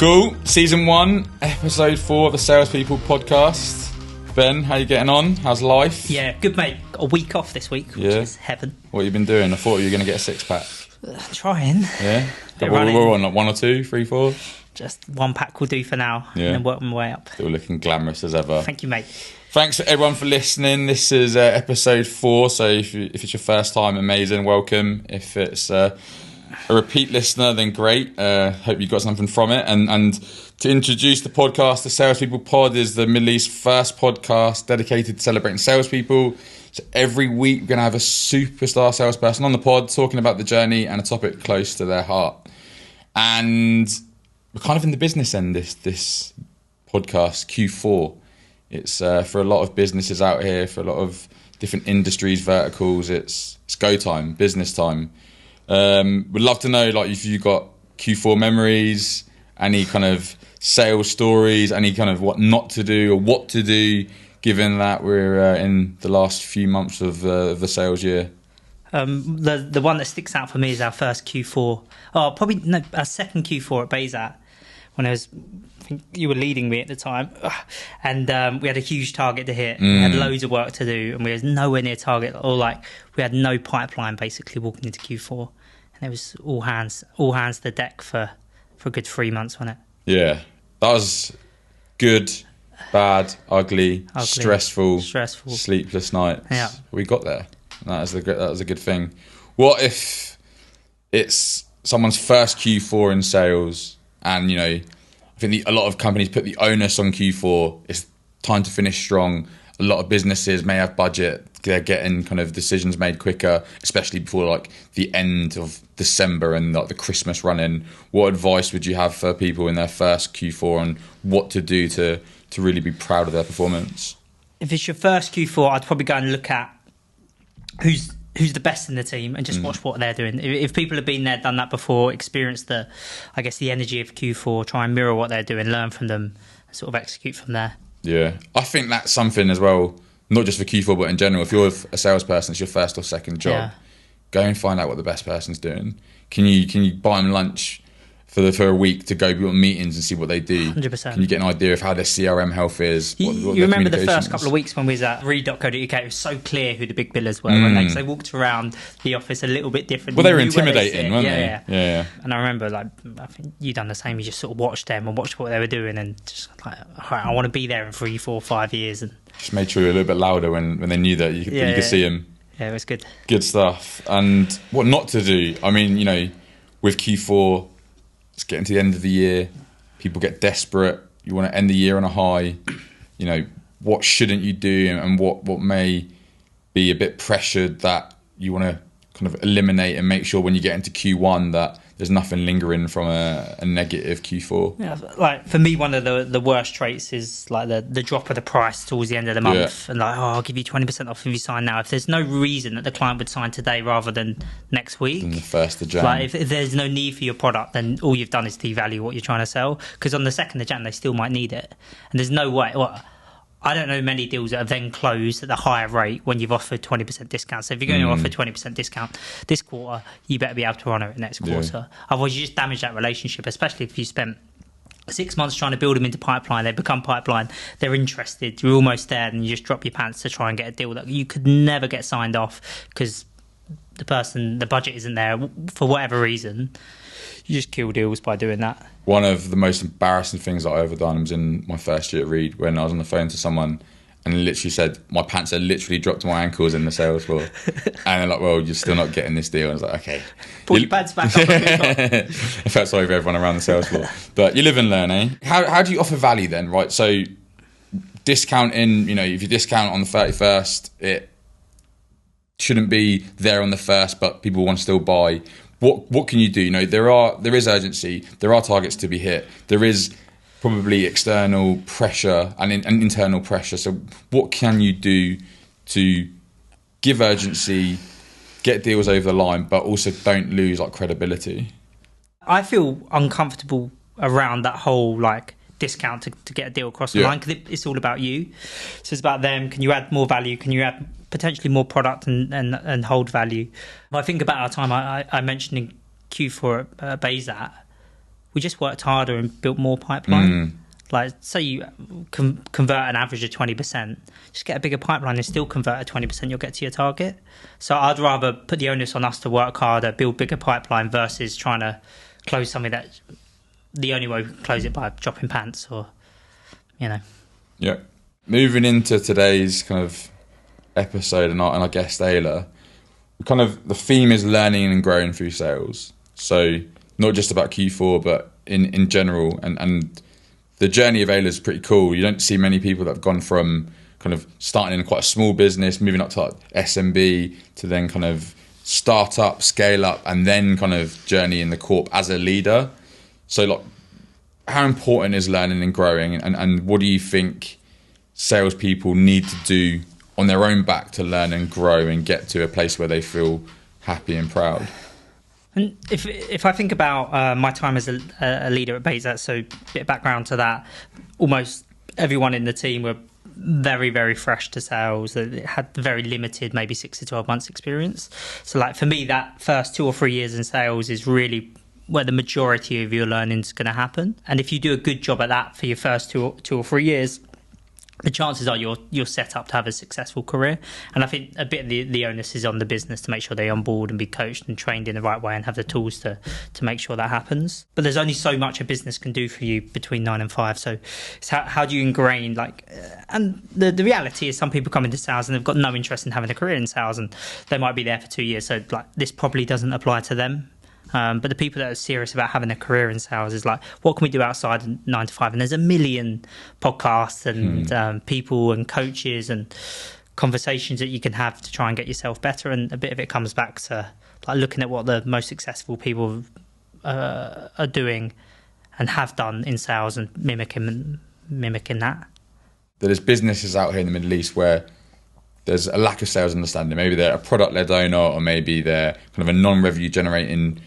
Cool. Season 1, episode 4 of the Salespeople podcast. Ben, how you getting on? How's life? Yeah, good mate. Got a week off this week, which is heaven. What have you been doing? I thought you were going to get a six-pack. Trying. Yeah? We're on like 1 or 2, 3, 4? Just 1 pack will do for now, and then work my way up. Still looking glamorous as ever. Thank you, mate. Thanks everyone for listening. This is episode 4, so if it's your first time, amazing, welcome. If it's a repeat listener, then great. Hope you got something from it. And to introduce the podcast, the Salespeople Pod is the Middle East's first podcast dedicated to celebrating salespeople. So every week we're going to have a superstar salesperson on the pod talking about the journey and a topic close to their heart. And we're kind of in the business end, this podcast, Q4. It's for a lot of businesses out here, for a lot of different industries, verticals, it's go time, business time. We'd love to know, like, if you've got Q4 memories, any kind of sales stories, any kind of what not to do or what to do, given that we're in the last few months of the sales year. The one that sticks out for me is our first Q4. Our second Q4 at Bayzat, when I think you were leading me at the time, and we had a huge target to hit. We had loads of work to do, and we was nowhere near target, or like we had no pipeline basically walking into Q4, and it was all hands to the deck for a good 3 months, wasn't it? Yeah, that was good, bad, ugly, stressful, sleepless nights. Yeah, we got there. That was a good thing. What if it's someone's first Q4 in sales, and you know, I think a lot of companies put the onus on Q4. It's time to finish strong. A lot of businesses may have budget. They're getting kind of decisions made quicker, especially before like the end of December and like the Christmas run-in. What advice would you have for people in their first Q4 on what to do to really be proud of their performance? If it's your first Q4, I'd probably go and look at who's the best in the team and just watch what they're doing. If people have been there, done that before, experienced the energy of Q4, try and mirror what they're doing, learn from them, and sort of execute from there. Yeah, I think that's something as well, not just for Q4, but in general. If you're a salesperson, it's your first or second job, go and find out what the best person's doing. Can you buy them lunch for a week to go on meetings and see what they do? 100%. Can you get an idea of how their CRM health is? What you remember the first couple of weeks when we was at read.co.uk, it was so clear who the big billers were, when they walked around the office a little bit different. Well, they were intimidating, weren't they? Yeah. And I remember, I think you done the same. You just sort of watched them and watched what they were doing, and just like, all right, I want to be there in 3, 4, 5 years. And just made sure you were a little bit louder when they knew that you could see them. Yeah, it was good. Good stuff. And what not to do? I mean, you know, with Q4, it's getting to the end of the year. People get desperate. You want to end the year on a high. You know, what shouldn't you do, and what may be a bit pressured that you want to kind of eliminate and make sure when you get into Q1 that there's nothing lingering from a negative Q4. Yeah, like for me, one of the worst traits is like the drop of the price towards the end of the month, and like, I'll give you 20% off if you sign now. If there's no reason that the client would sign today rather than next week, on the 1st of Jan. Like if there's no need for your product, then all you've done is devalue what you're trying to sell, because on the 2nd of Jan they still might need it, and there's no way. I don't know many deals that have then closed at the higher rate when you've offered 20% discount. So if you're going to offer 20% discount this quarter, you better be able to honour it next quarter. Otherwise, you just damage that relationship, especially if you spent 6 months trying to build them into pipeline. They become pipeline. They're interested. You're almost there, and you just drop your pants to try and get a deal that you could never get signed off because the budget isn't there for whatever reason. You just kill deals by doing that. One of the most embarrassing things that I ever done was in my first year at Reed, when I was on the phone to someone and literally said my pants had literally dropped to my ankles in the sales floor, and they're like, "Well, you're still not getting this deal." I was like, "Okay, pull your pants back up." I felt sorry for everyone around the sales floor, but you live and learn, eh? How do you offer value then, right? So discounting, you know, if you discount on the 31st, it shouldn't be there on the 1st, but people want to still buy. What can you do? You know, there is urgency. There are targets to be hit. There is probably external pressure and internal pressure. So what can you do to give urgency, get deals over the line, but also don't lose like credibility? I feel uncomfortable around that whole like discount to get a deal across the line, because it's all about you. So it's about them. Can you add more value? Can you add potentially more product and hold value? If I think about our time, I mentioned in Q4 at Bayzat, we just worked harder and built more pipeline. Like, say you convert an average of 20%, just get a bigger pipeline and still convert at 20%, you'll get to your target. So I'd rather put the onus on us to work harder, build bigger pipeline versus trying to close something that the only way we can close it by dropping pants or, Yeah. Moving into today's kind of episode and our guest Ayla, kind of the theme is learning and growing through sales. So not just about Q4, but in general. And the journey of Ayla is pretty cool. You don't see many people that have gone from kind of starting in quite a small business, moving up to like SMB, to then kind of start up, scale up, and then kind of journey in the corp as a leader. So like, how important is learning and growing, and what do you think salespeople need to do on their own back to learn and grow and get to a place where they feel happy and proud? And if I think about my time as a leader at Bayes, so a bit of background to that, almost everyone in the team were very, very fresh to sales. They had very limited, maybe 6 to 12 months experience. So like for me, that first 2 or 3 years in sales is really where the majority of your learning is going to happen. And if you do a good job at that for your first 2 or 3 years, the chances are you're set up to have a successful career. And I think a bit of the onus is on the business to make sure they on board and be coached and trained in the right way and have the tools to make sure that happens. But there's only so much a business can do for you between 9 and 5. So it's how do you ingrain, and the reality is some people come into sales and they've got no interest in having a career in sales, and they might be there for 2 years. So this probably doesn't apply to them. But the people that are serious about having a career in sales is like, what can we do outside 9 to 5? And there's a million podcasts and people and coaches and conversations that you can have to try and get yourself better. And a bit of it comes back to like looking at what the most successful people are doing and have done in sales and mimicking that. There's businesses out here in the Middle East where there's a lack of sales understanding. Maybe they're a product-led owner, or maybe they're kind of a non-revenue generating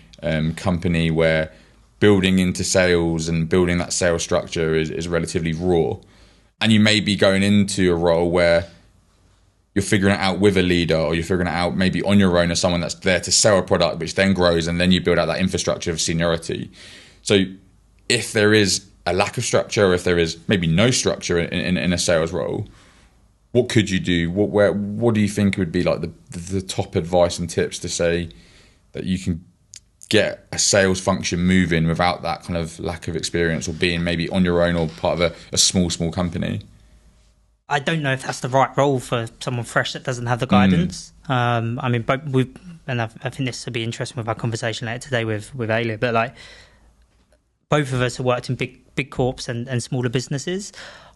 company where building into sales and building that sales structure is relatively raw. And you may be going into a role where you're figuring it out with a leader, or you're figuring it out maybe on your own as someone that's there to sell a product, which then grows, and then you build out that infrastructure of seniority. So if there is a lack of structure, or if there is maybe no structure in a sales role, what could you do? What do you think would be like the top advice and tips to say that you can get a sales function moving without that kind of lack of experience, or being maybe on your own or part of a small company? I don't know if that's the right role for someone fresh that doesn't have the guidance. I mean, but I think this will be interesting with our conversation later today with Ayla, but like both of us have worked in big corps and smaller businesses.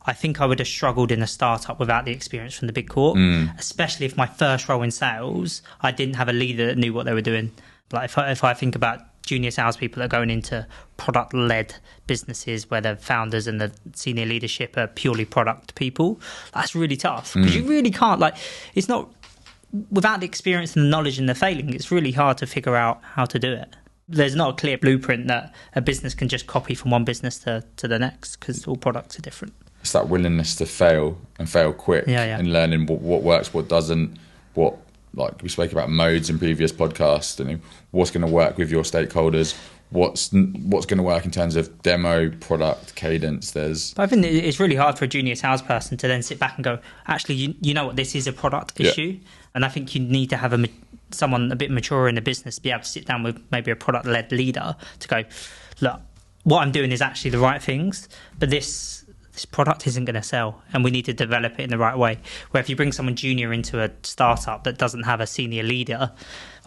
I think I would have struggled in a startup without the experience from the big corp, especially if my first role in sales, I didn't have a leader that knew what they were doing. Like if I think about junior salespeople that are going into product-led businesses where the founders and the senior leadership are purely product people, that's really tough because you really can't, it's not, without the experience and the knowledge and the failing, it's really hard to figure out how to do it. There's not a clear blueprint that a business can just copy from one business to the next, because all products are different. It's that willingness to fail and fail quick, and learning what works, what doesn't, like we spoke about modes in previous podcasts, and what's going to work with your stakeholders, what's going to work in terms of demo, product, cadence. But I think it's really hard for a junior salesperson to then sit back and go, actually, you know what, this is a product issue. And I think you need to have someone a bit mature in the business to be able to sit down with maybe a product-led leader to go, look, what I'm doing is actually the right things, but this product isn't going to sell, and we need to develop it in the right way. Where if you bring someone junior into a startup that doesn't have a senior leader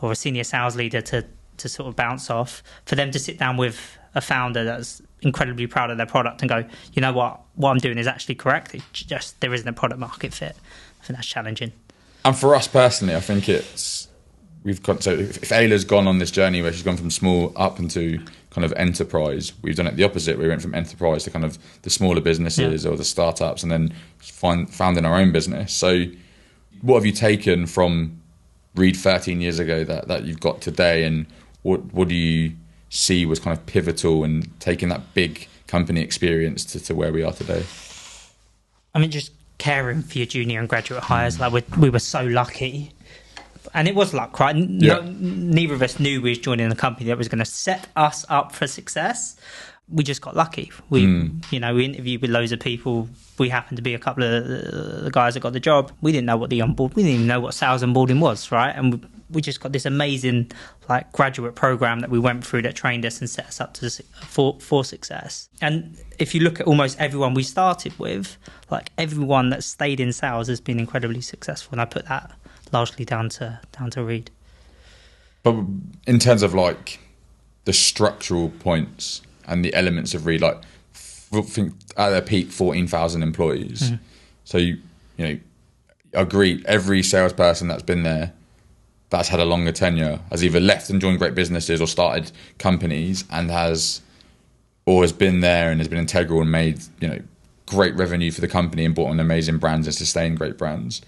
or a senior sales leader to sort of bounce off, for them to sit down with a founder that's incredibly proud of their product and go, you know what I'm doing is actually correct, it just, there isn't a product market fit. I think that's challenging. And for us personally, I think if Ayla's gone on this journey where she's gone from small up into kind of enterprise, we've done it the opposite. We went from enterprise to kind of the smaller businesses or the startups, and then founding our own business. So what have you taken from Reed 13 years ago that you've got today, and what do you see was kind of pivotal in taking that big company experience to where we are today? I mean, just caring for your junior and graduate hires. We were so lucky. And it was luck, right? Neither of us knew we was joining a company that was going to set us up for success. we just got lucky. We interviewed with loads of people. We happened to be a couple of the guys that got the job. We didn't know what we didn't even know what sales onboarding was, right? And we just got this amazing graduate program that we went through that trained us and set us up for success. And if you look at almost everyone we started with, everyone that stayed in sales has been incredibly successful. And I put that largely down to Reed. But in terms of the structural points and the elements of Reed, think at their peak 14,000 employees. Mm-hmm. So you agree every salesperson that's been there that's had a longer tenure has either left and joined great businesses or started companies and has been there and has been integral and made great revenue for the company and brought on amazing brands and sustained great brands.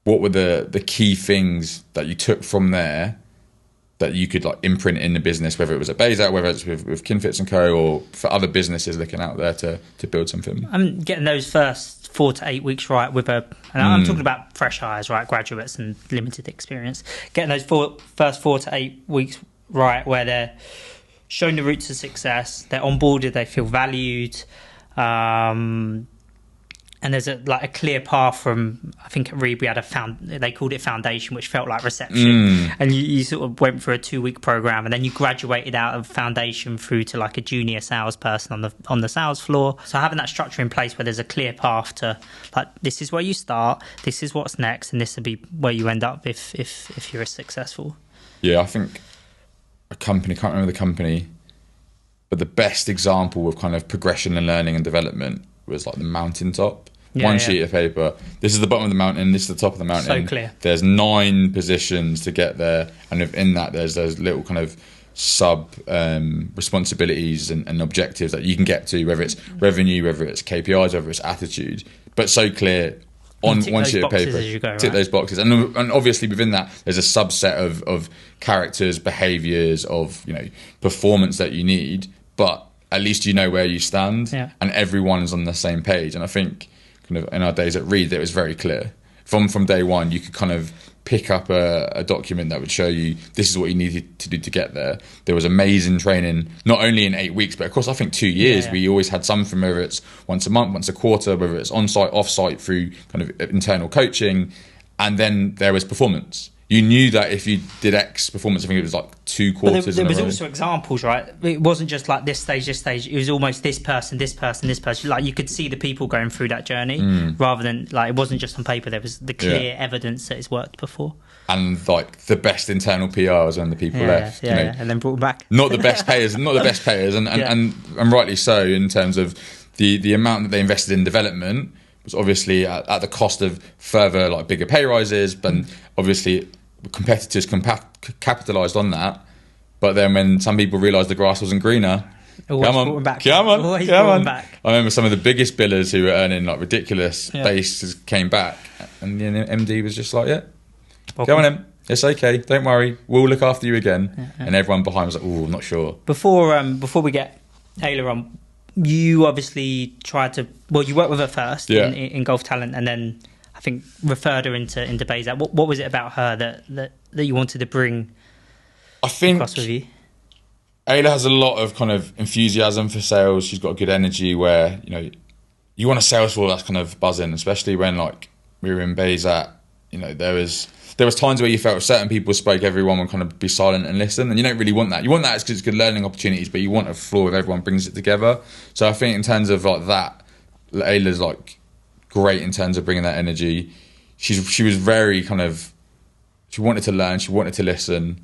What were the key things that you took from there that you could imprint in the business, whether it was at Bayes-Out, whether it's with Kinfits & Co, or for other businesses looking out there to build something? I'm getting those first 4 to 8 weeks right I'm talking about fresh hires, right, graduates and limited experience. Getting those first 4 to 8 weeks right, where they're showing the route to success, they're onboarded, they feel valued, and there's a clear path from, I think at Reed we had they called it foundation, which felt like reception. And you sort of went through a 2-week program, and then you graduated out of foundation through to a junior salesperson on the sales floor. So having that structure in place where there's a clear path to this is where you start, this is what's next, and this will be where you end up if you're successful. Yeah, I think a company, can't remember the company, but the best example of kind of progression and learning and development was the mountaintop. One sheet of paper. This is the bottom of the mountain. This is the top of the mountain. So clear. There's 9 positions to get there, and within that, there's those little kind of sub responsibilities and objectives that you can get to, whether it's revenue, whether it's KPIs, whether it's attitude. But so clear on one sheet of paper. Tick those boxes, and obviously within that, there's a subset of characters, behaviours, of performance that you need. But at least you know where you stand, and everyone is on the same page. And I think in our days at Reed, it was very clear. From day one, you could kind of pick up a document that would show you this is what you needed to do to get there. There was amazing training, not only in 8 weeks, but of course, I think 2 years. We always had something, whether it's once a month, once a quarter, whether it's on-site, off-site, through kind of internal coaching. And then there was performance. You knew that if you did X performance, I think it was 2 quarters. But there was also examples, right? It wasn't just this stage. It was almost this person. You could see the people going through that journey, rather than it wasn't just on paper. There was the clear evidence that it's worked before. And the best internal PRs when the people left, and then brought them back. Not the best payers, and rightly so in terms of the amount that they invested in development was obviously at the cost of further bigger pay rises, but obviously competitors capitalised on that. But then when some people realised the grass wasn't greener, come on. Back. I remember some of the biggest billers who were earning ridiculous bases came back, and the MD was just go on in, it's okay, don't worry, we'll look after you again. And everyone behind was I'm not sure. Before we get Ayla on, you obviously tried to, you worked with her first in Golf Talent, and then I think referred her into Bayes-Out. What was it about her that you wanted to bring across with you? Ayla has a lot of kind of enthusiasm for sales. She's got a good energy where you want a sales floor that's kind of buzzing, especially when we were in Bayes-Out. There was times where you felt if certain people spoke, everyone would kind of be silent and listen, and you don't really want that. You want that because it's good learning opportunities, but you want a floor where everyone brings it together. So I think in terms of that, Ayla's great in terms of bringing that energy. She was very kind of, she wanted to learn, she wanted to listen.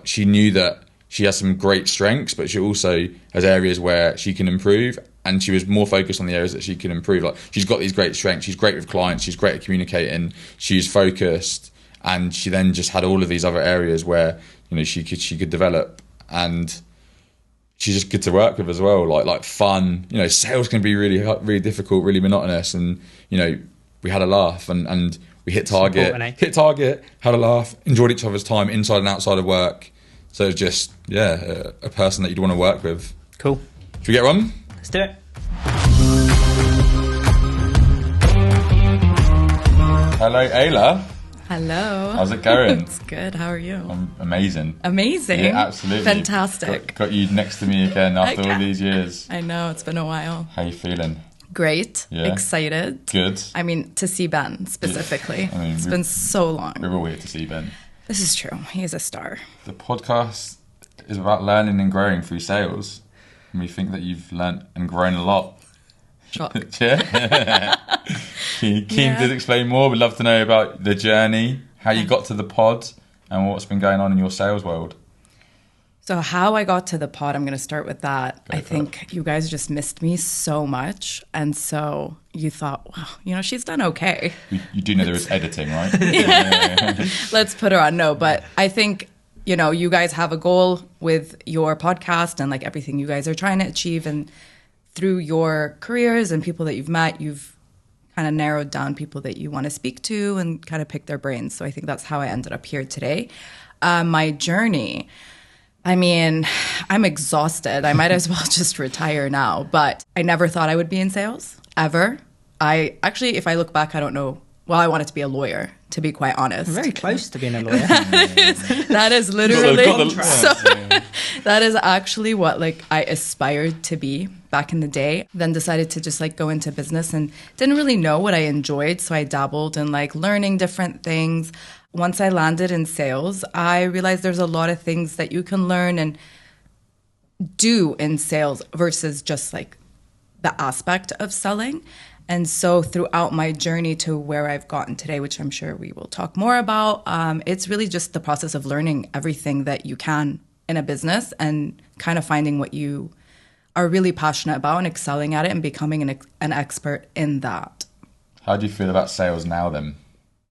She knew that she has some great strengths, but she also has areas where she can improve, and she was more focused on the areas that she can improve. She's got these great strengths, she's great with clients, she's great at communicating, she's focused, and she then just had all of these other areas where she could develop, and she's just good to work with as well. Like fun. Sales can be really difficult, really monotonous, and we had a laugh and we hit target, had a laugh, enjoyed each other's time inside and outside of work. So it's just a person that you'd want to work with. Cool. Should we get one? Let's do it. Hello, Ayla. Hello. How's it going? It's good. How are you? I'm amazing. Amazing. Yeah, absolutely. Fantastic. Got you next to me again after all these years. I know, it's been a while. How you feeling? Great. Yeah. Excited. Good. I mean, to see Ben specifically. I mean, it's been so long. We're all here to see Ben. This is true. He is a star. The podcast is about learning and growing through sales. And we think that you've learnt and grown a lot. Shock. Yeah. Keen to explain more. We'd love to know about the journey, how you got to the pod, and what's been going on in your sales world. So how I got to the pod, I'm going to start with that. I think you guys just missed me so much. And so you thought, wow, she's done okay. You do know there is editing, right? Let's put her on. No, but I think, you guys have a goal with your podcast and like everything you guys are trying to achieve. And through your careers and people that you've met, you've kind of narrowed down people that you want to speak to and kind of pick their brains. So I think that's how I ended up here today. My journey, I mean, I'm exhausted. I might as well just retire now. But I never thought I would be in sales, ever. If I look back, I don't know. Well, I wanted to be a lawyer, to be quite honest. Very close to being a lawyer. that is literally that is actually what I aspired to be back in the day. Then decided to just go into business and didn't really know what I enjoyed, so I dabbled in learning different things. Once I landed in sales, I realized there's a lot of things that you can learn and do in sales versus just the aspect of selling. And so throughout my journey to where I've gotten today, which I'm sure we will talk more about, it's really just the process of learning everything that you can in a business and kind of finding what you are really passionate about and excelling at it and becoming an expert in that. How do you feel about sales now then?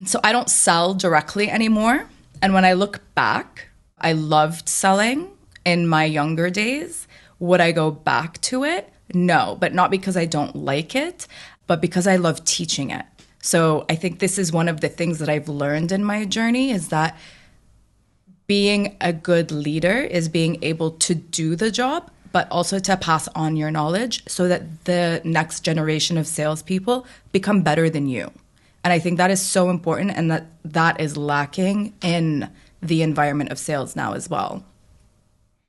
So I don't sell directly anymore. And when I look back, I loved selling in my younger days. Would I go back to it? No, but not because I don't like it, but because I love teaching it. So I think this is one of the things that I've learned in my journey is that being a good leader is being able to do the job, but also to pass on your knowledge so that the next generation of salespeople become better than you. And I think that is so important and that is lacking in the environment of sales now as well.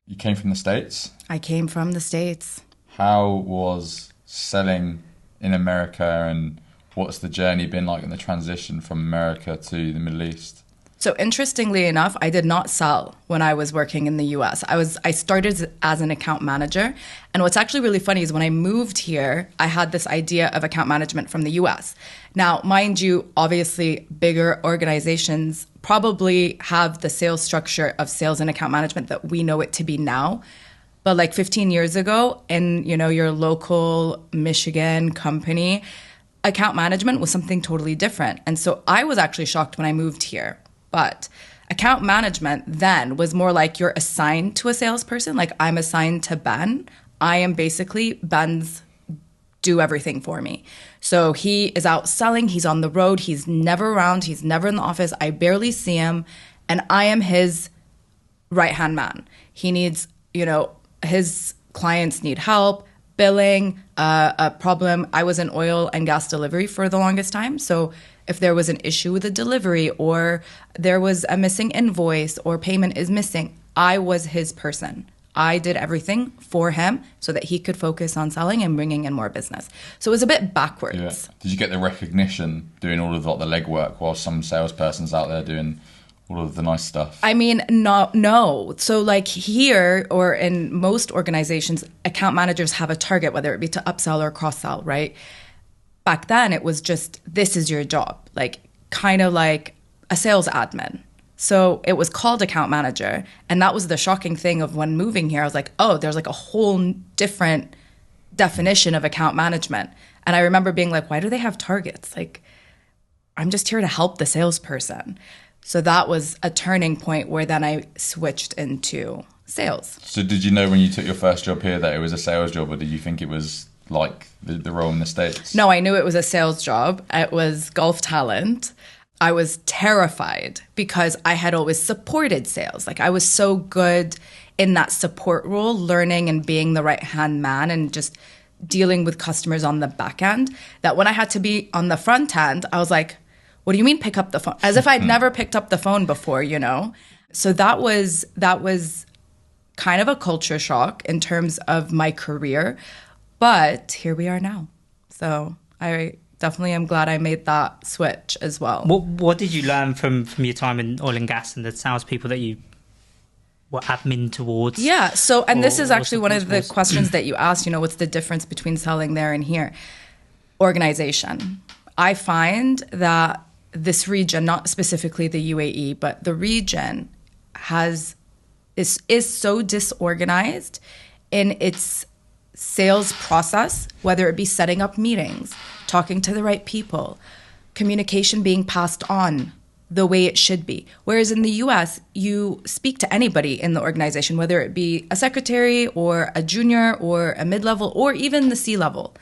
You came from the States? I came from the States. How was selling in America and what's the journey been like in the transition from America to the Middle East? So interestingly enough, I did not sell when I was working in the US. I started as an account manager. And what's actually really funny is when I moved here, I had this idea of account management from the US. Now, mind you, obviously bigger organizations probably have the sales structure of sales and account management that we know it to be now. But 15 years ago in, your local Michigan company, account management was something totally different. And so I was actually shocked when I moved here. But account management then was more like you're assigned to a salesperson. I'm assigned to Ben. I am basically Ben's do everything for me. So he is out selling. He's on the road. He's never around. He's never in the office. I barely see him. And I am his right-hand man. He needs, his clients need help, billing, a problem. I was in oil and gas delivery for the longest time. So if there was an issue with a delivery or there was a missing invoice or payment is missing, I was his person. I did everything for him so that he could focus on selling and bringing in more business. So it was a bit backwards. Yeah. Did you get the recognition doing all of the legwork while some salesperson's out there doing all of the nice stuff? I mean, no. So here or in most organizations, account managers have a target, whether it be to upsell or cross-sell, right? Back then, it was just, this is your job, kind of like a sales admin. So it was called account manager. And that was the shocking thing of when moving here. I was like, oh, there's a whole different definition of account management. And I remember being like, why do they have targets? I'm just here to help the salesperson. So that was a turning point where then I switched into sales. So did you know when you took your first job here that it was a sales job, or did you think it was like the role in the States? No, I knew it was a sales job. It was golf talent. I was terrified because I had always supported sales. I was so good in that support role, learning and being the right-hand man and just dealing with customers on the back end, that when I had to be on the front end, I was like, what do you mean pick up the phone? As if I'd never picked up the phone before, So that was kind of a culture shock in terms of my career. But here we are now. So I definitely am glad I made that switch as well. What did you learn from your time in oil and gas and the salespeople that you were admin towards? Yeah. So, and this is actually one of the questions that you asked, what's the difference between selling there and here? Organization. I find that this region, not specifically the UAE, but the region is so disorganized in its sales process, whether it be setting up meetings, talking to the right people, communication being passed on the way it should be. Whereas in the US, you speak to anybody in the organization, whether it be a secretary or a junior or a mid-level or even the C-level.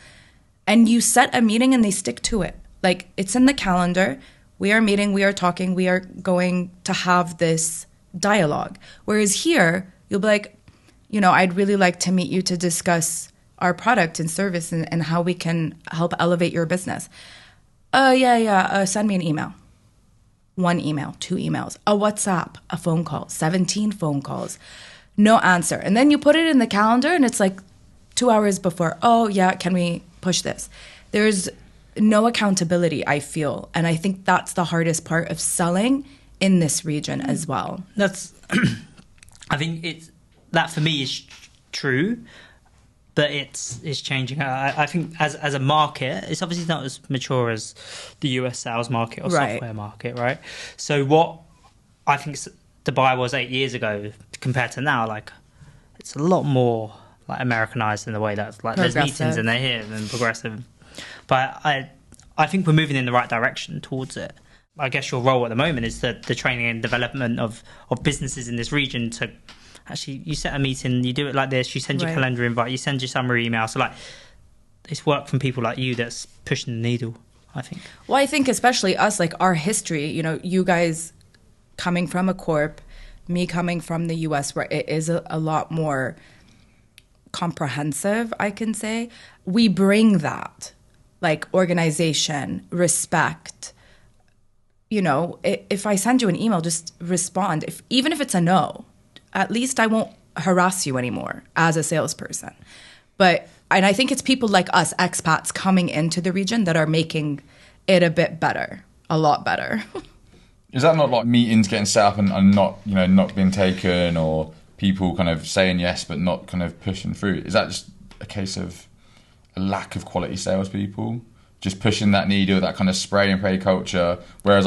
And you set a meeting and they stick to it. Like, it's in the calendar. We are meeting, we are talking, we are going to have this dialogue. Whereas here, you'll be like, I'd really like to meet you to discuss our product and service and how we can help elevate your business. Send me an email. 1 email, 2 emails, a WhatsApp, a phone call, 17 phone calls, no answer. And then you put it in the calendar and it's like 2 hours before, can we push this? There's no accountability, I feel. And I think that's the hardest part of selling in this region as well. That's, I think that for me is true, but it's changing. I think as a market, it's obviously not as mature as the US sales market or software market, right? So what I think Dubai was 8 years ago compared to now, like, it's a lot more like Americanized in the way that like there's meetings and they're here and progressive. But I think we're moving in the right direction towards it. I guess your role at the moment is the training and development of businesses in this region to actually, you set a meeting, you do it like this, you send your calendar invite, you send your summary email. So, like, it's work from people like you that's pushing the needle, I think. Well, I think especially us, like, our history, you guys coming from a corp, me coming from the US, where it is a lot more comprehensive, I can say. We bring that, like, organization, respect. If I send you an email, just respond. Even if it's a no, at least I won't harass you anymore as a salesperson. And I think it's people like us, expats, coming into the region that are making it a bit better, a lot better. Is that not like meetings getting set up and not being taken, or people kind of saying yes but not kind of pushing through? Is that just a case of a lack of quality salespeople, just pushing that needle, that kind of spray and pray culture? Whereas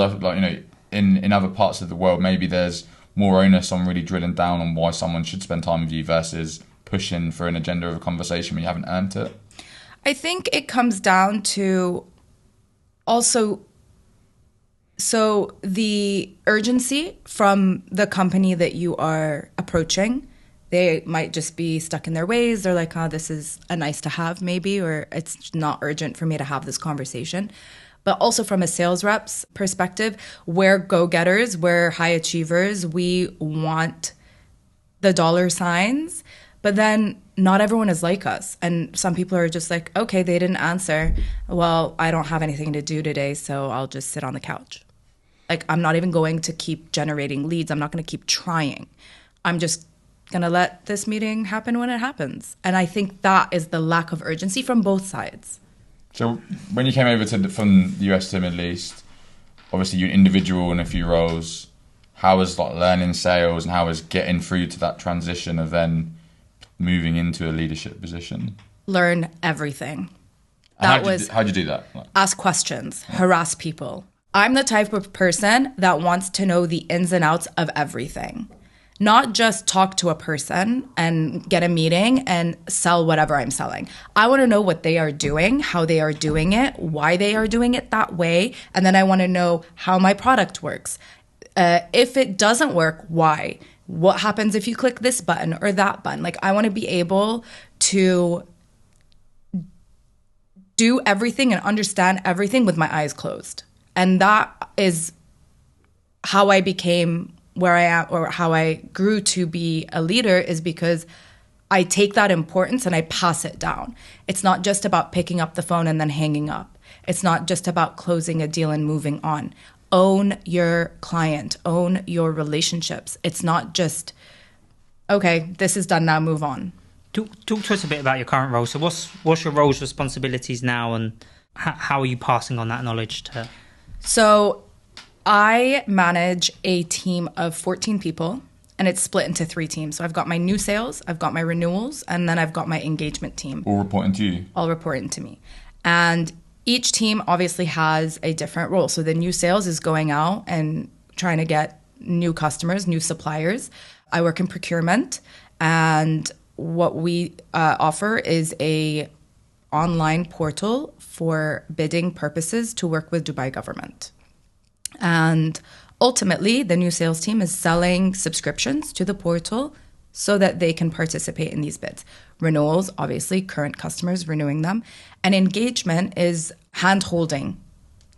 in other parts of the world, maybe there's more onus on really drilling down on why someone should spend time with you versus pushing for an agenda of a conversation when you haven't earned it? I think it comes down to also, so the urgency from the company that you are approaching. They might just be stuck in their ways. They're like, this is a nice to have maybe, or it's not urgent for me to have this conversation. But also from a sales rep's perspective, we're go-getters, we're high achievers, we want the dollar signs, but then not everyone is like us. And some people are just like, okay, they didn't answer. Well, I don't have anything to do today, so I'll just sit on the couch. Like, I'm not even going to keep generating leads. I'm not going to keep trying. I'm just going to let this meeting happen when it happens. And I think that is the lack of urgency from both sides. So when you came over from the US to the Middle East, obviously you're an individual in a few roles. How was like learning sales and how was getting through to that transition of then moving into a leadership position? Learn everything. How'd you do that? Ask questions, harass people. I'm the type of person that wants to know the ins and outs of everything. Not just talk to a person and get a meeting and sell whatever I'm selling. I want to know what they are doing, how they are doing it, why they are doing it that way. And then I want to know how my product works. If it doesn't work, why? What happens if you click this button or that button? Like, I want to be able to do everything and understand everything with my eyes closed. And that is how I became where I am, or how I grew to be a leader, is because I take that importance and I pass it down. It's not just about picking up the phone and then hanging up. It's not just about closing a deal and moving on. Own your client, own your relationships. It's not just, okay, this is done now, move on. Talk to us a bit about your current role. So what's your roles, responsibilities now, and how are you passing on that knowledge to... So I manage a team of 14 people, and it's split into 3 teams. So I've got my new sales, I've got my renewals, and then I've got my engagement team. All reporting to you? All reporting to me. And each team obviously has a different role. So the new sales is going out and trying to get new customers, new suppliers. I work in procurement, and what we offer is a online portal for bidding purposes to work with Dubai government. And ultimately, the new sales team is selling subscriptions to the portal so that they can participate in these bids. Renewals, obviously, current customers renewing them. And engagement is hand-holding,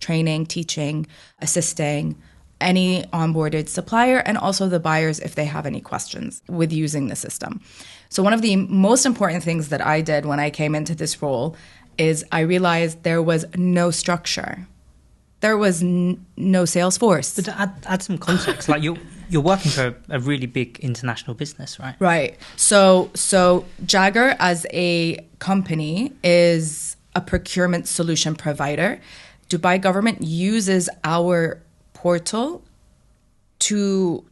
training, teaching, assisting any onboarded supplier, and also the buyers if they have any questions with using the system. So one of the most important things that I did when I came into this role is I realized there was no structure. There was no sales force. But to add some context, like you're working for a really big international business, right? Right. So Jagger as a company is a procurement solution provider. Dubai government uses our portal to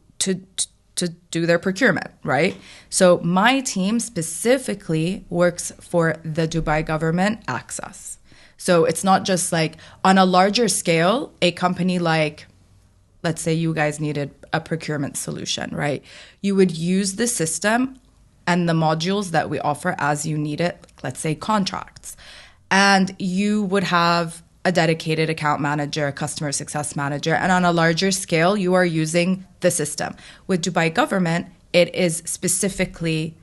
do their procurement, right? So my team specifically works for the Dubai government access. So it's not just like on a larger scale, a company like, let's say you guys needed a procurement solution, right? You would use the system and the modules that we offer as you need it, let's say contracts. And you would have a dedicated account manager, customer success manager. And on a larger scale, you are using the system. With Dubai government, it is specifically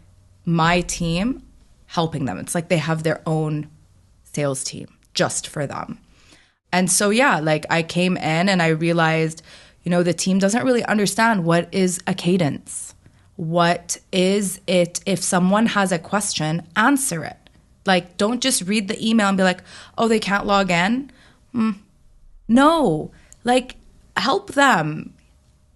my team helping them. It's like they have their own sales team just for them. And so, yeah, like I came in and I realized, the team doesn't really understand what is a cadence. What is it? If someone has a question, answer it. Like, don't just read the email and be like, oh, they can't log in. No, like, help them.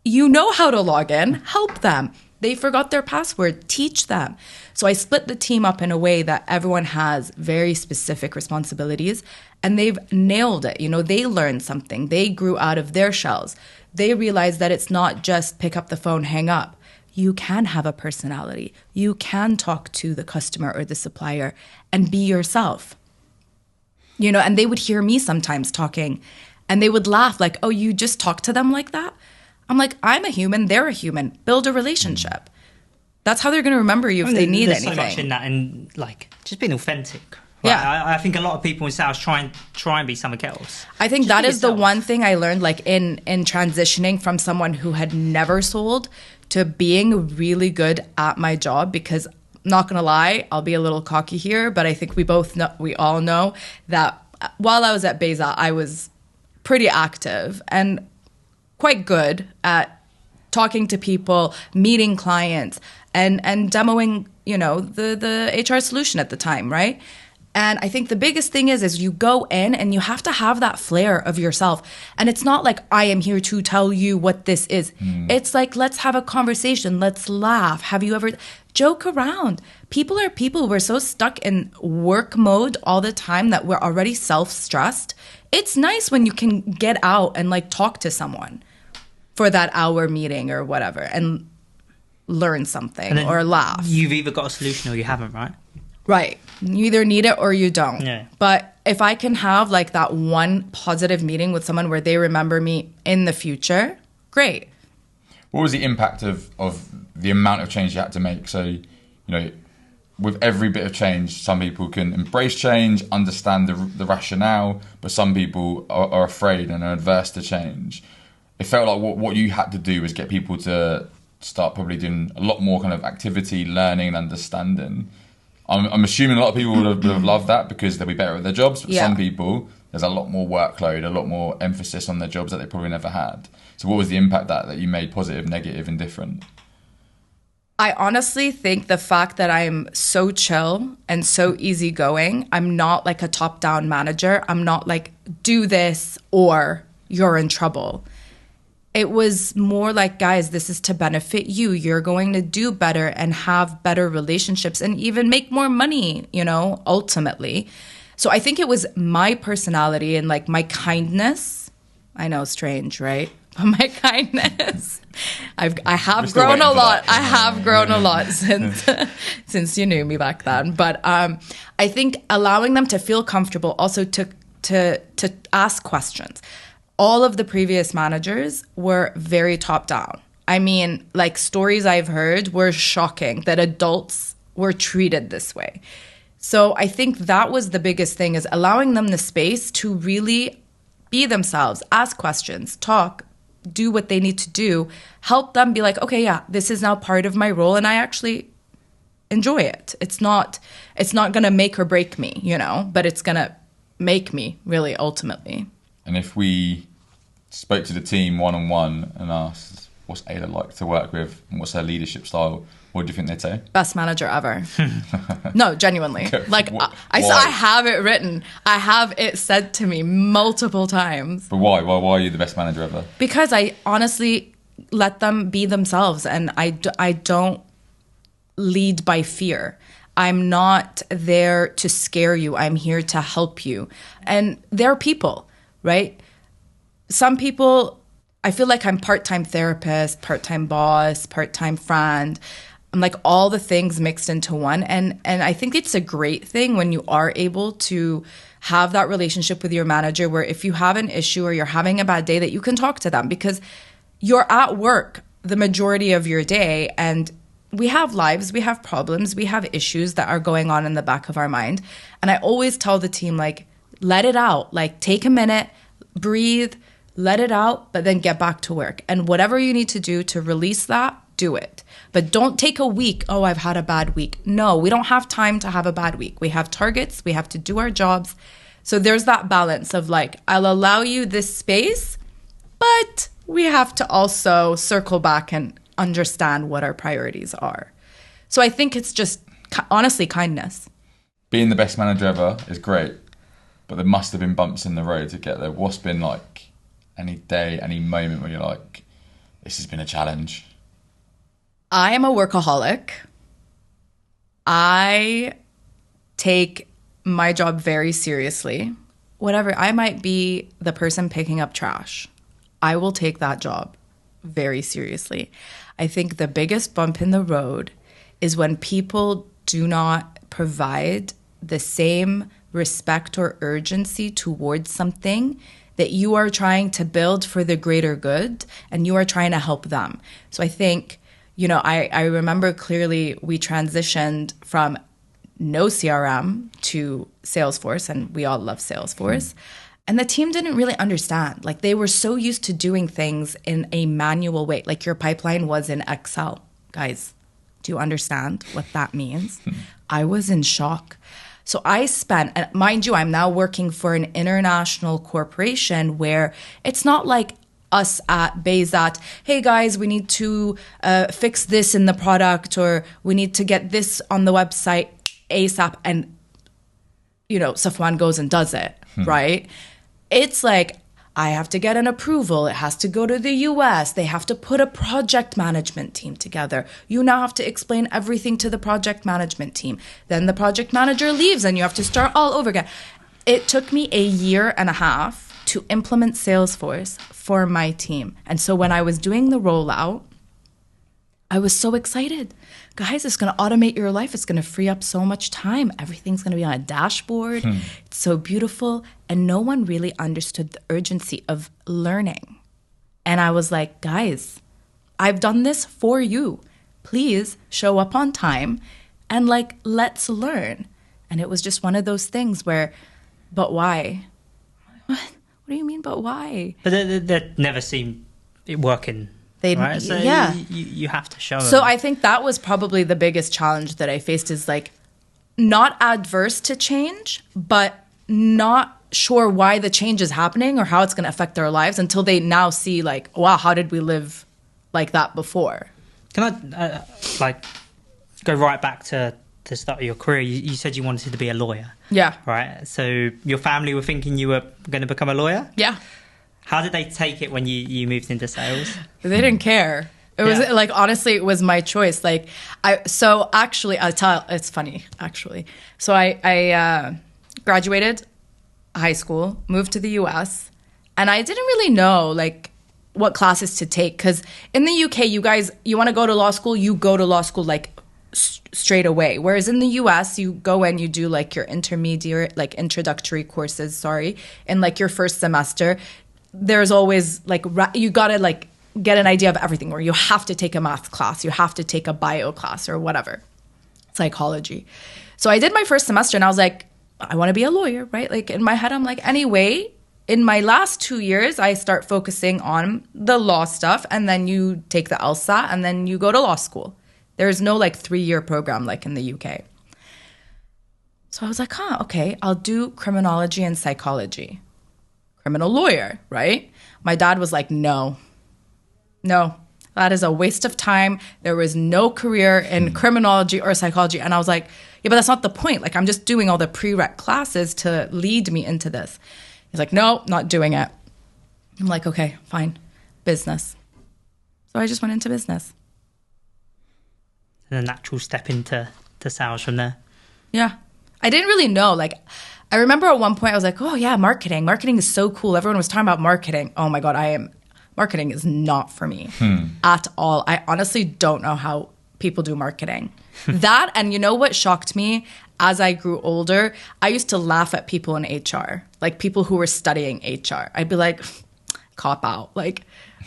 You know how to log in, help them. They forgot their password, teach them. So I split the team up in a way that everyone has very specific responsibilities, and they've nailed it. They learned something. They grew out of their shells. They realized that it's not just pick up the phone, hang up. You can have a personality. You can talk to the customer or the supplier and be yourself. And they would hear me sometimes talking and they would laugh like, oh, you just talk to them like that? I'm like, I'm a human, they're a human. Build a relationship. That's how they're going to remember you if they need there's anything. So much in that, and like just being authentic. Right? Yeah, I think a lot of people in sales try and be something else. I think just that is the one thing I learned, like in transitioning from someone who had never sold to being really good at my job. Because not gonna lie, I'll be a little cocky here, but I think we all know that while I was at Beza, I was pretty active and quite good at talking to people, meeting clients, and demoing, the HR solution at the time, right? And I think the biggest thing is you go in and you have to have that flair of yourself. And it's not like I am here to tell you what this is. It's like, let's have a conversation. Let's laugh. Have you ever joke around? People are people. We're so stuck in work mode all the time that we're already self-stressed. It's nice when you can get out and like talk to someone for that hour meeting or whatever and learn something or laugh. You've either got a solution or you haven't, right? Right. You either need it or you don't. Yeah. But if I can have like that one positive meeting with someone where they remember me in the future, great. What was the impact of the amount of change you had to make? So, with every bit of change, some people can embrace change, understand the rationale, but some people are afraid and are adverse to change. It felt like what you had to do was get people to start probably doing a lot more kind of activity, learning and understanding. I'm assuming a lot of people would have loved that because they'll be better at their jobs, but some people, there's a lot more workload, a lot more emphasis on their jobs that they probably never had. So what was the impact that you made positive, negative, and different? I honestly think the fact that I'm so chill and so easygoing, I'm not like a top-down manager. I'm not like, do this or you're in trouble. It was more like, guys, this is to benefit you. You're going to do better and have better relationships and even make more money, you know, ultimately. So I think it was my personality and like my kindness. I know, strange, right? But my kindness. I have grown a lot. I have grown a lot since you knew me back then. But I think allowing them to feel comfortable, also to ask questions. All of the previous managers were very top down. I mean, like stories I've heard were shocking that adults were treated this way. So I think that was the biggest thing, is allowing them the space to really be themselves, ask questions, talk, do what they need to do, help them be like, okay, yeah, this is now part of my role and I actually enjoy it. It's not going to make or break me, you know, but it's going to make me really ultimately. And if we spoke to the team one-on-one and asked, what's Ayla like to work with and what's her leadership style, what do you think they'd say? Best manager ever. No, genuinely. Like, I have it written. I have it said to me multiple times. But why? Why are you the best manager ever? Because I honestly let them be themselves, and I don't lead by fear. I'm not there to scare you. I'm here to help you. And they're people, right? Some people, I feel like I'm part-time therapist, part-time boss, part-time friend. I'm like all the things mixed into one. And I think it's a great thing when you are able to have that relationship with your manager where if you have an issue or you're having a bad day, that you can talk to them, because you're at work the majority of your day, and we have lives, we have problems, we have issues that are going on in the back of our mind. And I always tell the team, like, let it out, like take a minute, breathe, let it out, but then get back to work. And whatever you need to do to release that, do it. But don't take a week, oh, I've had a bad week. No, we don't have time to have a bad week. We have targets, we have to do our jobs. So there's that balance of like, I'll allow you this space, but we have to also circle back and understand what our priorities are. So I think it's just, honestly, kindness. Being the best manager ever is great, but there must have been bumps in the road to get there. What's been like any day, any moment where you're like, this has been a challenge? I am a workaholic. I take my job very seriously. Whatever, I might be the person picking up trash. I will take that job very seriously. I think the biggest bump in the road is when people do not provide the same respect or urgency towards something that you are trying to build for the greater good and you are trying to help them. So I think, you know, I remember clearly we transitioned from no CRM to Salesforce, and we all love Salesforce. And the team didn't really understand. Like, they were so used to doing things in a manual way. Like, your pipeline was in Excel. Guys, do you understand what that means? I was in shock. So I spent, and mind you, I'm now working for an international corporation where it's not like us at Bayzat, hey guys, we need to fix this in the product, or we need to get this on the website ASAP, and, you know, Safwan goes and does it, right? It's like, I have to get an approval. It has to go to the US. They have to put a project management team together. You now have to explain everything to the project management team. Then the project manager leaves and you have to start all over again. It took me 1.5 years to implement Salesforce for my team. And so when I was doing the rollout, I was so excited. Guys, it's going to automate your life. It's going to free up so much time. Everything's going to be on a dashboard. It's so beautiful. And no one really understood the urgency of learning. And I was like, guys, I've done this for you. Please show up on time and like, let's learn. And it was just one of those things where, but why? What do you mean, but why? But that never seemed it working. Right? So yeah. You have to show them. So I think that was probably the biggest challenge that I faced, is like not adverse to change, but not sure why the change is happening or how it's going to affect their lives until they now see like, wow, how did we live like that before? Can I like go right back to the start of your career. You said you wanted to be a lawyer. Yeah. Right. So your family were thinking you were going to become a lawyer? Yeah. How did they take it when you moved into sales? They didn't care. It was Yeah. like, honestly, it was my choice. Like, so actually, it's funny, actually. So I graduated high school, moved to the US, and I didn't really know like what classes to take. Because in the UK, you want to go to law school, you go to law school like straight away. Whereas in the US, you go and you do like your intermediate, like introductory courses, in like your first semester. There's always like, you got to like get an idea of everything, where you have to take a math class, you have to take a bio class or whatever, psychology. So I did my first semester and I was like, I want to be a lawyer, right? Like in my head, I'm like, anyway, in my last 2 years, I start focusing on the law stuff, and then you take the LSAT and then you go to law school. There's no like 3-year program like in the UK. So I was like, okay, I'll do criminology and psychology. Criminal lawyer, right? My dad was like, no, that is a waste of time. There was no career in criminology or psychology. And I was like, yeah, but that's not the point. Like, I'm just doing all the prereq classes to lead me into this. He's like, no, not doing it. I'm like, okay, fine, business. So I just went into business. And a natural step into sales from there. Yeah. I didn't really know. Like, I remember at one point I was like, oh yeah, marketing. Marketing is so cool. Everyone was talking about marketing. Oh my God, marketing is not for me at all. I honestly don't know how people do marketing. That, and you know what shocked me as I grew older? I used to laugh at people in HR, like people who were studying HR. I'd be like, cop out. Like,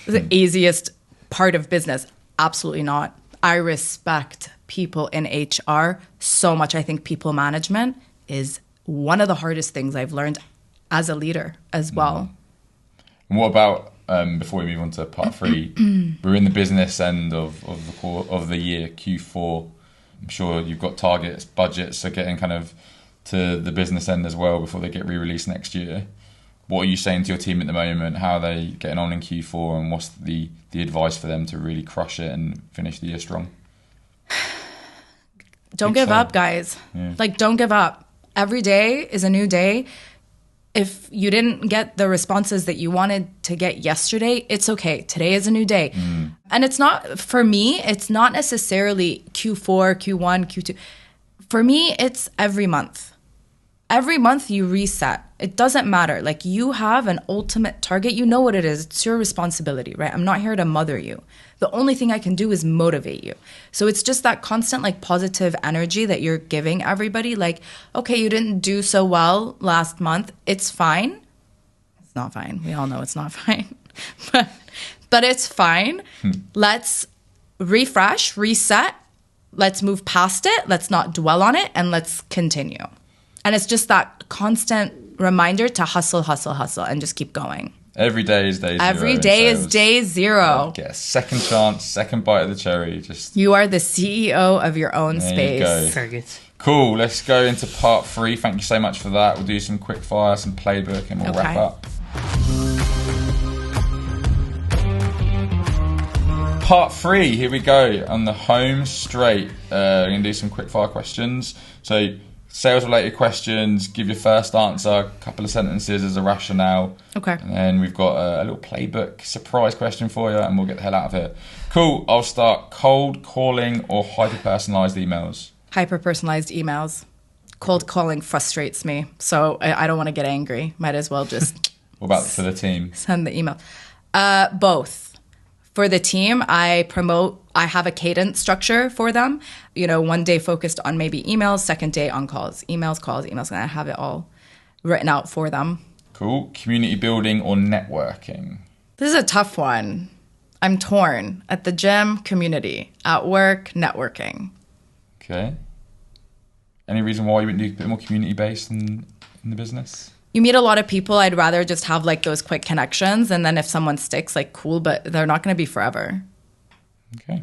the easiest part of business. Absolutely not. I respect people in HR so much. I think people management is one of the hardest things I've learned as a leader as well. And what about, before we move on to part 3, we're in the business end of the year, Q4. I'm sure you've got targets, budgets, so getting kind of to the business end as well before they get re-released next year. What are you saying to your team at the moment? How are they getting on in Q4, and what's the advice for them to really crush it and finish the year strong? Don't give up, guys. Yeah. Like, don't give up. Every day is a new day. If you didn't get the responses that you wanted to get yesterday, it's okay. Today is a new day. And it's not, for me, it's not necessarily Q4, Q1, Q2. For me, it's every month. Every month you reset. It doesn't matter. Like, you have an ultimate target. You know what it is. It's your responsibility, right? I'm not here to mother you. The only thing I can do is motivate you. So it's just that constant, like, positive energy that you're giving everybody. Like, okay, you didn't do so well last month. It's fine. It's not fine. We all know it's not fine. but it's fine. Let's refresh, reset. Let's move past it. Let's not dwell on it, and let's continue. And it's just that constant reminder to hustle, hustle, hustle, and just keep going. Every day is day zero. Every day is day zero. Get a second chance, second bite of the cherry. You are the CEO of your own space. You go. Very good. Cool. Let's go into part 3. Thank you so much for that. We'll do some quick fire, some playbook, and we'll wrap up. Part 3. Here we go. On the home straight. We're going to do some quick fire questions. So, sales-related questions, give your first answer, a couple of sentences as a rationale. Okay. And then we've got a little playbook surprise question for you, and we'll get the hell out of here. Cool. I'll start. Cold calling or hyper-personalised emails? Hyper-personalized emails. Cold calling frustrates me, so I don't want to get angry. Might as well just... What about for the team? Send the email. Both. For the team, I have a cadence structure for them. You know, one day focused on maybe emails, second day on calls. Emails, calls, emails, and I have it all written out for them. Cool. Community building or networking? This is a tough one. I'm torn. At the gym, community. At work, networking. Okay. Any reason why you wouldn't do a bit more community-based in the business? You meet a lot of people. I'd rather just have like those quick connections, and then if someone sticks, like, cool, but they're not going to be forever. Okay.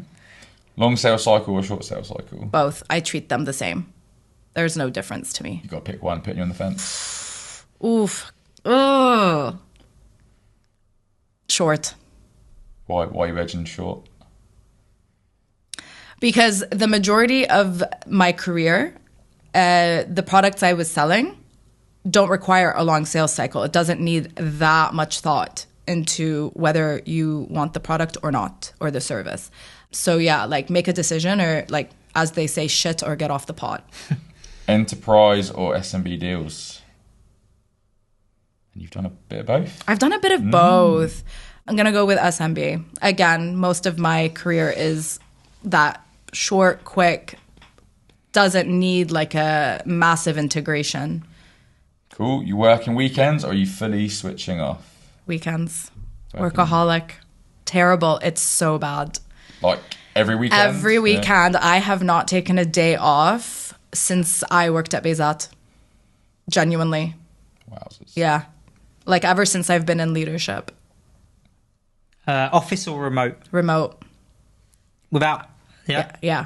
Long sales cycle or short sales cycle? Both. I treat them the same. There's no difference to me. You got to pick one, putting you on the fence. Oof. Ugh. Short. Why are you edging short? Because the majority of my career, the products I was selling don't require a long sales cycle. It doesn't need that much thought into whether you want the product or not, or the service. So yeah, like make a decision, or like, as they say, shit or get off the pot. Enterprise or SMB deals? And you've done a bit of both? I've done a bit of both. I'm going to go with SMB. Again, most of my career is that short, quick, doesn't need like a massive integration. Cool. You working weekends, or are you fully switching off? Weekends. Workaholic. Terrible. It's so bad. Like every weekend? Every weekend. Yeah. I have not taken a day off since I worked at Bezat. Genuinely. Wowzers. Yeah. Like ever since I've been in leadership. Office or remote? Remote. Without? Yeah.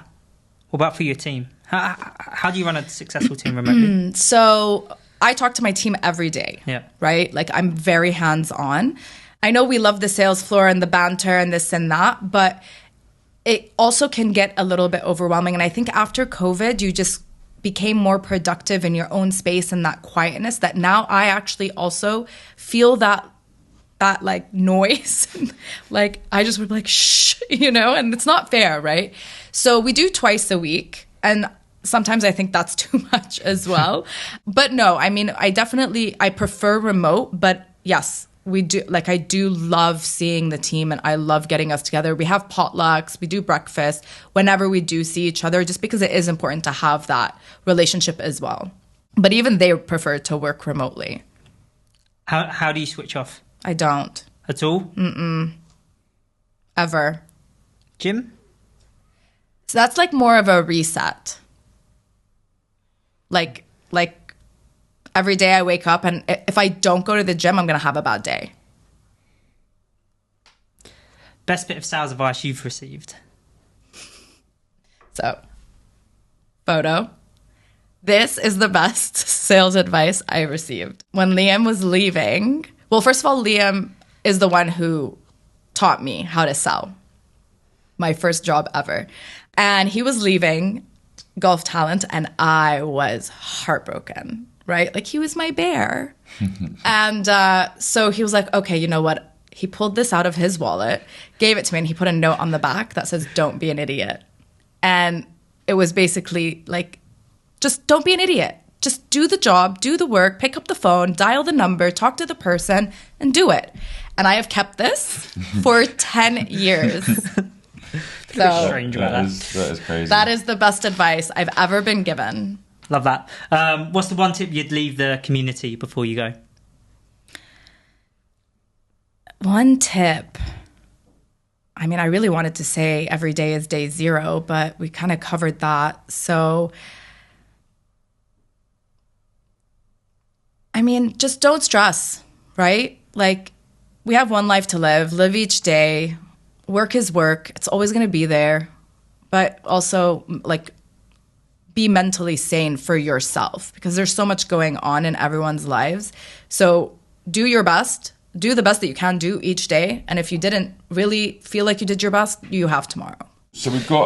What about for your team? How do you run a successful team remotely? So I talk to my team every day. Yeah. Right? Like I'm very hands-on. I know we love the sales floor and the banter and this and that, but it also can get a little bit overwhelming. And I think after COVID, you just became more productive in your own space and that quietness, that now I actually also feel that like noise. Like I just would be like, shh, and it's not fair, right? So we do twice a week, and sometimes I think that's too much as well. But no, I mean, I prefer remote, but yes, we do. Like I do love seeing the team, and I love getting us together. We have potlucks, we do breakfast whenever we do see each other, just because it is important to have that relationship as well. But even they prefer to work remotely. How do you switch off? I don't. At all? Mm-mm. Ever. Gym? So that's like more of a reset. Like every day I wake up, and if I don't go to the gym, I'm going to have a bad day. Best bit of sales advice you've received? So, photo. This is the best sales advice I received. When Liam was leaving, well, first of all, Liam is the one who taught me how to sell. My first job ever. And he was leaving Golf Talent, and I was heartbroken, right? Like, he was my bear. And so he was like, okay, you know what? He pulled this out of his wallet, gave it to me, and he put a note on the back that says, don't be an idiot. And it was basically like, just don't be an idiot. Just do the job, do the work, pick up the phone, dial the number, talk to the person, and do it. And I have kept this for 10 years. So strange about that is crazy. That is the best advice I've ever been given. Love that. What's the one tip you'd leave the community before you go? One tip. I mean, I really wanted to say every day is day zero, but we kind of covered that. So, I mean, just don't stress, right? Like, we have one life to live each day. Work is work. It's always going to be there. But also, like, be mentally sane for yourself, because there's so much going on in everyone's lives. So do your best. Do the best that you can do each day. And if you didn't really feel like you did your best, you have tomorrow. So we've got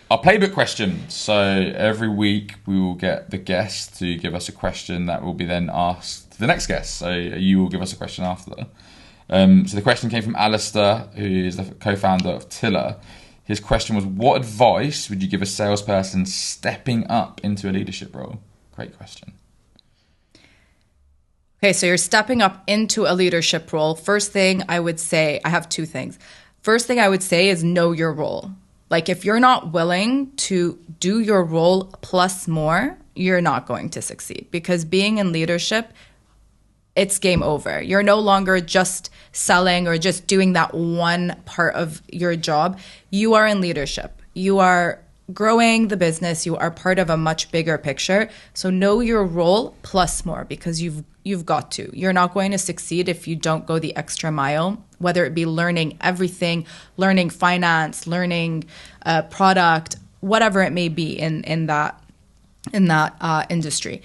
our playbook question. So every week we will get the guest to give us a question that will be then asked to the next guest. So you will give us a question after. So the question came from Alistair, who is the co-founder of Tiller. His question was, what advice would you give a salesperson stepping up into a leadership role? Great question. Okay, so you're stepping up into a leadership role. First thing I would say, I have two things. First thing I would say is know your role. Like, if you're not willing to do your role plus more, you're not going to succeed, because being in leadership, it's game over. You're no longer just selling or just doing that one part of your job. You are in leadership. You are growing the business. You are part of a much bigger picture. So know your role plus more, because you've got to. You're not going to succeed if you don't go the extra mile, whether it be learning everything, learning finance, learning product, whatever it may be in that industry.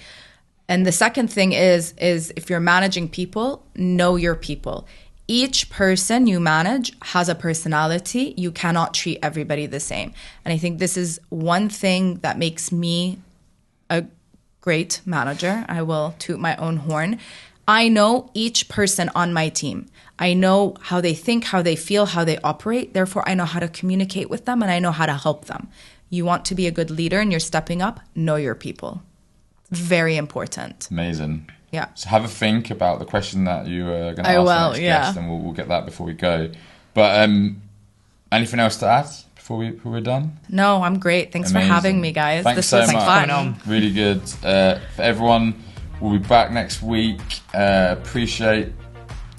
And the second thing is if you're managing people, know your people. each person you manage has a personality. You cannot treat everybody the same. And I think this is one thing that makes me a great manager. I will toot my own horn. I know each person on my team. I know how they think, how they feel, how they operate. Therefore, I know how to communicate with them and I know how to help them. You want to be a good leader and you're stepping up, know your people. Very important. Amazing. Yeah. So have a think about the question that you were going to ask the next guest, and we'll get that before we go. But anything else to add before we're done? No, I'm great. Thanks Amazing. for having me, guys. Thanks this so was much. fun. Really good. For everyone, we'll be back next week. Appreciate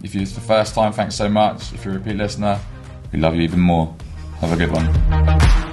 if it's the first time. Thanks so much. If you're a repeat listener, we love you even more. Have a good one.